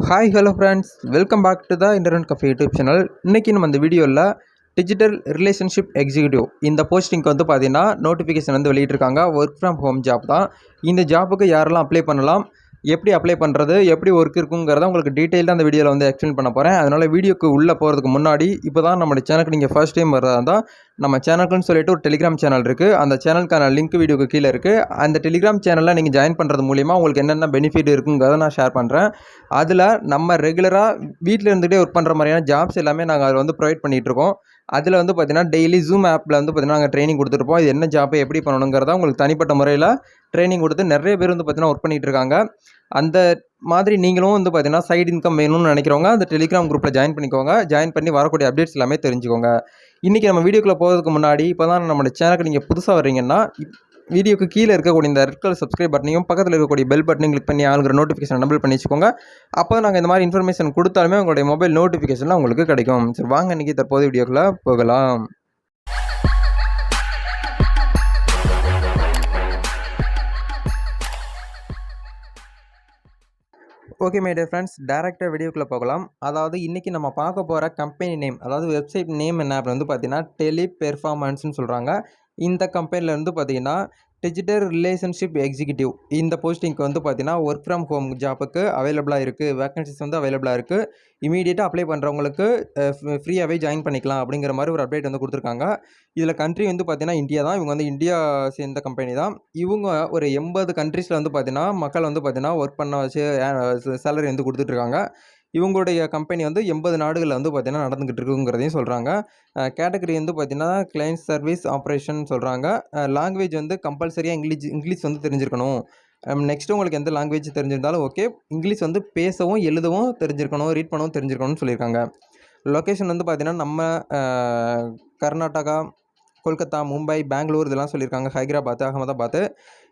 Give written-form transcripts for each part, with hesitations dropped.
Hi hello friends, welcome back to the internet cafe YouTube channel. இன்றைக்கி நம்ம இந்த வீடியோவில் டிஜிட்டல் ரிலேஷன்ஷிப் எக்ஸிக்யூட்டிவ் இந்த போஸ்டிங்க்கு வந்து பார்த்தீங்கன்னா நோட்டிஃபிகேஷன் வந்து வெளியிட்டிருக்காங்க. ஒர்க் ஃப்ரம் ஹோம் ஜாப் தான். இந்த ஜாப்புக்கு யாரெல்லாம் அப்ளை பண்ணலாம், எப்படி அப்ளை பண்ணுறது, எப்படி ஒர்க் இருக்குங்கிறத உங்களுக்கு டீட்டெயிலாக அந்த வீடியோவில் வந்து எக்ஸ்பிளைன் பண்ண போகிறேன். அதனால் வீடியோக்கு உள்ளே போகிறதுக்கு முன்னாடி இப்போ தான் நம்ம சேனலுக்கு நீங்கள் ஃபர்ஸ்ட் டைம் வரதா இருந்தால் நம்ம சேனலுக்குன்னு சொல்லிட்டு ஒரு டெலிகிராம் சேனல் இருக்குது. அந்த சேனலுக்கான லிங்க் வீடியோக்கு கீழே இருக்குது. அந்த டெலிகிராம் சேனலில் நீங்கள் ஜாயின் பண்ணுறது மூலிமா உங்களுக்கு என்னென்ன பெனிஃபிட் இருக்குங்கிறத நான் ஷேர் பண்ணுறேன். அதில் நம்ம ரெகுலராக வீட்டில் இருந்துகிட்டே ஒர்க் பண்ணுற மாதிரியான ஜாப்ஸ் எல்லாமே நாங்கள் அதில் வந்து ப்ரொவைட் பண்ணிகிட்ருக்கோம். அதில் வந்து பார்த்திங்கன்னா டெய்லி ஜூம் ஆப்பில் வந்து பார்த்திங்கன்னா நாங்கள் ட்ரைனிங் கொடுத்துருப்போம். இது என்ன ஜாப் எப்படி பண்ணணுங்கிறத உங்களுக்கு தனிப்பட்ட முறையில் ட்ரைனிங் கொடுத்து நிறைய பேர் வந்து பார்த்திங்கன்னா ஒர்க் பண்ணிகிட்டு இருக்காங்க. அந்த மாதிரி நீங்களும் வந்து பார்த்திங்கன்னா சைடு இன்கம் வேணும்னு நினைக்கிறவங்க அந்த டெலிகிராம் குரூப்பில் ஜாயின் பண்ணிக்கோங்க. ஜாயின் பண்ணி வரக்கூடிய அப்டேட்ஸ் எல்லாமே தெரிஞ்சுக்கோங்க. இன்றைக்கி நம்ம வீடியோக்குள்ளே போகிறதுக்கு முன்னாடி இப்போ தான் நம்ம சேனலுக்கு நீங்கள் புதுசாக வர்றீங்கன்னா வீடியோக்கு கீழே இருக்கக்கூடிய இந்த ரெட் கலர் சப்ஸ்கிரைப் பட்டனையும் பக்கத்தில் இருக்கக்கூடிய பெல் பட்டனையும் கிளிக் பண்ணி ஆளுங்கிற நோட்டிஃபிகேஷன் எனேபிள் பண்ணி வச்சுக்கோங்க. அப்போ நாங்கள் இந்த மாதிரி இன்ஃபர்மேஷன் கொடுத்தாலுமே உங்களுடைய மொபைல் நோட்டிஃபிகேஷன்லாம் உங்களுக்கு கிடைக்கும். சரி, வாங்க இன்றைக்கி தற்போது வீடியோக்குள்ளே போகலாம். ஓகே மை டியர் ஃப்ரெண்ட்ஸ், டேரெக்டாக வீடியோக்குள்ளே போகலாம். அதாவது இன்றைக்கி நம்ம பார்க்க போகிற கம்பெனி நேம், அதாவது வெப்சைட் நேம் என்ன அப்படின்னு வந்து பார்த்தீங்கன்னா டெலி பெர்ஃபார்மன்ஸ்னு சொல்கிறாங்க. இந்த கம்பெனியில் வந்து பார்த்தீங்கன்னா டிஜிட்டல் ரிலேஷன்ஷிப் எக்ஸிக்யூட்டிவ் இந்த போஸ்டிங்க்கு வந்து பார்த்தீங்கன்னா ஒர்க் ஃப்ரம் ஹோம் ஜாப்புக்கு அவைலபிளாக இருக்குது. வேக்கன்சிஸ் வந்து அவைலபிளாக இருக்குது. இமீடியட்டாக அப்ளை பண்ணுறவங்களுக்கு ஃப்ரீயாகவே ஜாயின் பண்ணிக்கலாம் அப்படிங்கிற மாதிரி ஒரு அப்டேட் வந்து கொடுத்துருக்காங்க. இதில் கண்ட்ரி வந்து பார்த்தீங்கன்னா இந்தியா தான். இவங்க வந்து இந்தியா சேர்ந்த கம்பெனி தான். இவங்க ஒரு 80 கண்ட்ரீஸில் வந்து பார்த்தீங்கன்னா மக்கள் வந்து பார்த்தீங்கன்னா ஒர்க் பண்ண வச்சு சேலரி வந்து கொடுத்துட்ருக்காங்க. இவங்களுடைய கம்பெனி வந்து 80 நாடுகளில் வந்து பார்த்திங்கன்னா நடந்துக்கிட்டு இருக்குங்கிறதையும் சொல்கிறாங்க. கேட்டகரி வந்து பார்த்திங்கன்னா கிளைண்ட் சர்வீஸ் ஆப்ரேஷன் சொல்கிறாங்க. லாங்குவேஜ் வந்து கம்பல்சரியாக இங்கிலீஷ் வந்து தெரிஞ்சிருக்கணும். நெக்ஸ்ட்டு உங்களுக்கு எந்த லாங்குவேஜ் தெரிஞ்சிருந்தாலும் ஓகே. இங்கிலீஷ் வந்து பேசவும் எழுதவும் தெரிஞ்சிருக்கணும், ரீட் பண்ணவும் தெரிஞ்சிருக்கணும்னு சொல்லியிருக்காங்க. லொக்கேஷன் வந்து பார்த்திங்கன்னா நம்ம கர்நாடகா, கொல்கத்தா, மும்பை, பெங்களூர் இதெல்லாம் சொல்லியிருக்காங்க. ஹைதராபாத், அகமதாபாத்.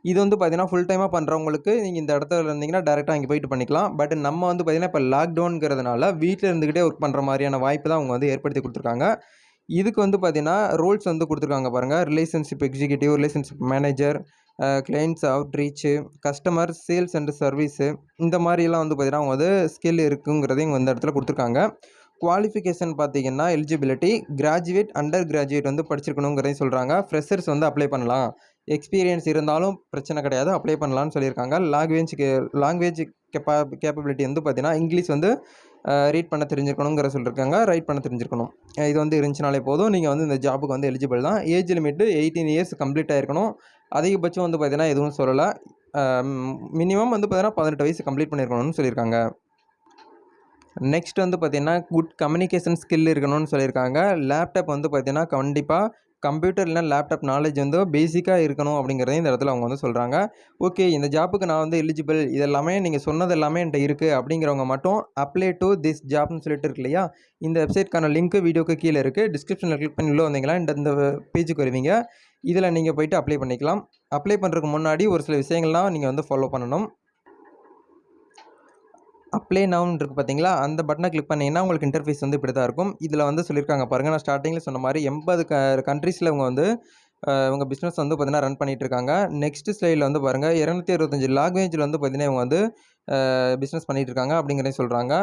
இது வந்து பார்த்திங்கன்னா ஃபுல் டைமாக பண்ணுறவங்களுக்கு நீங்கள் இந்த இடத்துல இருந்தீங்கன்னா டேரெக்டாக இங்கே போயிட்டு பண்ணிக்கலாம். பட் நம்ம வந்து பார்த்திங்கன்னா இப்போ லாக்டவுனுங்கிறதுனால வீட்டில் இருந்துக்கிட்டே ஒர்க் பண்ணுற மாதிரியான வாய்ப்பு தான் அவங்க வந்து ஏற்படுத்தி கொடுத்துருக்காங்க. இதுக்கு வந்து பார்த்திங்கன்னா ரோல்ஸ் வந்து கொடுத்துருக்காங்க பாருங்கள். Relationship executive, relationship manager, clients outreach, customer sales and service, இந்த மாதிரிலாம் வந்து பார்த்திங்கன்னா அவங்க வந்து ஸ்கில் இருக்குங்கிறதையும் இங்கே இந்த இடத்துல கொடுத்துருக்காங்க. குவாலிஃபிகேஷன் பார்த்திங்கன்னா எலிஜிபிலிட்டி கிராஜுவேட், அண்டர் கிராஜுவேட் வந்து படிச்சிருக்கணுங்கிறதையும் சொல்கிறாங்க. ஃப்ரெஷர்ஸ் வந்து அப்ளை பண்ணலாம். எக்ஸ்பீரியன்ஸ் இருந்தாலும் பிரச்சனை கிடையாது, அப்ளை பண்ணலான்னு சொல்லியிருக்காங்க. லாங்குவேஜ் கேப்பபிலிட்டி வந்து பார்த்திங்கன்னா இங்கிலீஷ் வந்து ரீட் பண்ண தெரிஞ்சிருக்கணுங்கிற சொல்லியிருக்காங்க. ரைட் பண்ண தெரிஞ்சிருக்கணும். இது வந்து இருந்துச்சுனாலே போதும். நீங்கள் வந்து இந்த ஜாப்புக்கு வந்து எலிஜிபிள் தான். ஏஜ் லிமிட்டு 18 இயர்ஸ் கம்ப்ளீட் ஆகிருக்கணும். அதிகபட்சம் வந்து பார்த்திங்கன்னா எதுவும் சொல்லலை. மினிமம் வந்து பார்த்திங்கன்னா 18 வயசு கம்ப்ளீட் பண்ணியிருக்கணும்னு சொல்லியிருக்காங்க. நெக்ஸ்ட் வந்து பார்த்திங்கன்னா குட் கம்யூனிகேஷன் ஸ்கில் இருக்கணும்னு சொல்லியிருக்காங்க. லேப்டாப் வந்து பார்த்திங்கன்னா கண்டிப்பாக கம்ப்யூட்டர் இல்லைனா லேப்டாப் நாலேஜ் வந்து பேசிக்காக இருக்கணும் அப்படிங்கிறதையும் இந்த இடத்துல அவங்க வந்து சொல்கிறாங்க. ஓகே, இந்த ஜாப்புக்கு நான் வந்து எலிஜிபிள், இதெல்லாமே நீங்கள் சொன்னது எல்லாமே என்கிட்ட இருக்குது அப்படிங்கிறவங்க மட்டும் அப்ளை டு திஸ் ஜாப்னு சொல்லிட்டு இருக்கு இல்லையா, இந்த வெப்சைட்கான லிங்க்கு வீடியோக்கு கீழே இருக்குது. டிஸ்கிரிப்ஷனில் கிளிக் பண்ணி உள்ளே வந்தீங்களா இந்த பேஜுக்கு வருவீங்க. இதில் நீங்கள் போய்ட்டு அப்ளை பண்ணிக்கலாம். அப்ளை பண்ணுறதுக்கு முன்னாடி ஒரு சில விஷயங்கள்லாம் நீங்கள் வந்து ஃபாலோ பண்ணணும். அப்ளை நவுன்னு இருக்குது பார்த்தீங்களா, அந்த பட்டனை கிளிக் பண்ணிங்கன்னா உங்களுக்கு இன்டர்ஃபேஸ் வந்து இப்படி தான் இருக்கும். இதில் வந்து சொல்லியிருக்காங்க பாருங்கள், நான் ஸ்டார்டிங்கில் சொன்ன மாதிரி 80 கண்ட்ரீஸில் இவங்க வந்து இவங்க பிஸ்னஸ் வந்து பார்த்திங்கன்னா ரன் பண்ணிகிட்ருக்காங்க. நெக்ஸ்ட் ஸ்லைடில் வந்து பாருங்கள் 225 லாங்குவேஜில் வந்து பார்த்திங்கன்னா இவங்க வந்து பிஸ்னஸ் பண்ணிகிட்ருக்காங்க அப்படிங்கிறதையும் சொல்கிறாங்க.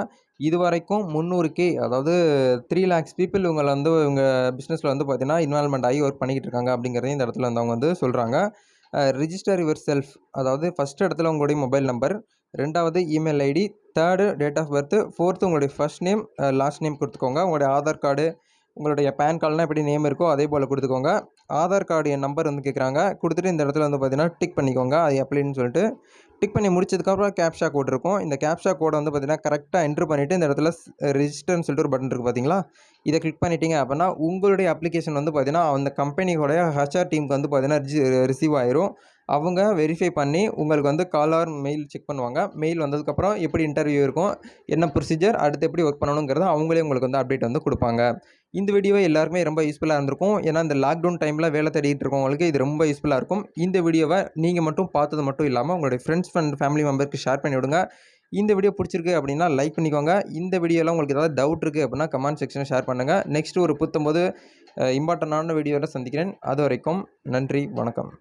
இது வரைக்கும் 300K, அதாவது 3 lakhs பீப்புள் இவங்க பிஸ்னஸில் வந்து பார்த்திங்கன்னா இன்வால்மெண்ட் ஆகி ஒர்க் பண்ணிக்கிட்டு இருக்காங்க அப்படிங்கிறதையும் இந்த இடத்துல வந்து அவங்க வந்து சொல்கிறாங்க. ரிஜிஸ்டர் யுவர் செல்ஃப், அதாவது ஃபஸ்ட் இடத்துல உங்களுடைய மொபைல் நம்பர், 2வது email ID, 3rd date of birth, 4th உங்களுடைய ஃபர்ஸ்ட் நேம் லாஸ்ட் நேம் கொடுத்துக்கோங்க. உங்களுடைய ஆதார் கார்டு, உங்களுடைய பேன் கார்டுலாம் எப்படி நேம் இருக்கோ அதே போல் கொடுத்துக்கோங்க. ஆதார் கார்டு என் நம்பர் வந்து கேட்குறாங்க, கொடுத்துட்டு இந்த இடத்துல வந்து பார்த்திங்கன்னா டிக் பண்ணிக்கோங்க. அது அப்ளைன்னு சொல்லிட்டு டிக் பண்ணி முடிச்சதுக்கப்புறம் கேப்ஷா கோட் இருக்கும். இந்த கேப்ஷா கோடை வந்து பார்த்திங்கன்னா கரெக்டாக என்ட்ரு பண்ணிவிட்டு இந்த இடத்துல ரிஜிஸ்டர்னு சொல்லிட்டு ஒரு பட்டன் இருக்குது பார்த்தீங்களா, இதை கிளிக் பண்ணிட்டீங்க அப்படின்னா உங்களுடைய அப்ளிகேஷன் வந்து பார்த்திங்கன்னா அந்த கம்பெனியோடைய ஹெச்ஆர் டீமுக்கு வந்து பார்த்திங்கன்னா ரிசீவ் ஆயிரும். அவங்க வெரிஃபை பண்ணி உங்களுக்கு வந்து கால் ஆர் மெயில் செக் பண்ணுவாங்க. மெயில் வந்ததுக்கப்புறம் எப்படி இன்டர்வியூ இருக்கும், என்ன ப்ரொசீஜர், அடுத்து எப்படி ஒர்க் பண்ணணுங்கிறத அவங்களே உங்களுக்கு வந்து அப்டேட் வந்து கொடுப்பாங்க. இந்த வீடியோவை எல்லாருமே ரொம்ப யூஸ்ஃபுல்லாக இருந்திருக்கும். ஏன்னா இந்த லாக்டவுன் டைமில் வேலை தேடிட்டு இருக்கவங்களுக்கு இது ரொம்ப யூஸ்ஃபுல்லாக இருக்கும். இந்த வீடியோவை நீங்கள் மட்டும் பார்த்தது மட்டும் இல்லாமல் உங்களுடைய ஃப்ரெண்ட்ஸ் அண்ட் ஃபேமிலி மெம்பருக்கு ஷேர் பண்ணி விடுங்க. இந்த வீடியோ பிடிச்சிருக்கு அப்படின்னா லைக் பண்ணிக்கோங்க. இந்த வீடியோவில் உங்களுக்கு ஏதாவது டவுட் இருக்குது அப்படின்னா கமெண்ட் செக்ஷனில் ஷேர் பண்ணுங்கள். நெக்ஸ்ட் ஒரு 19 இம்பார்ட்டண்டான வீடியோவில் சந்திக்கிறேன். அது வரைக்கும் நன்றி, வணக்கம்.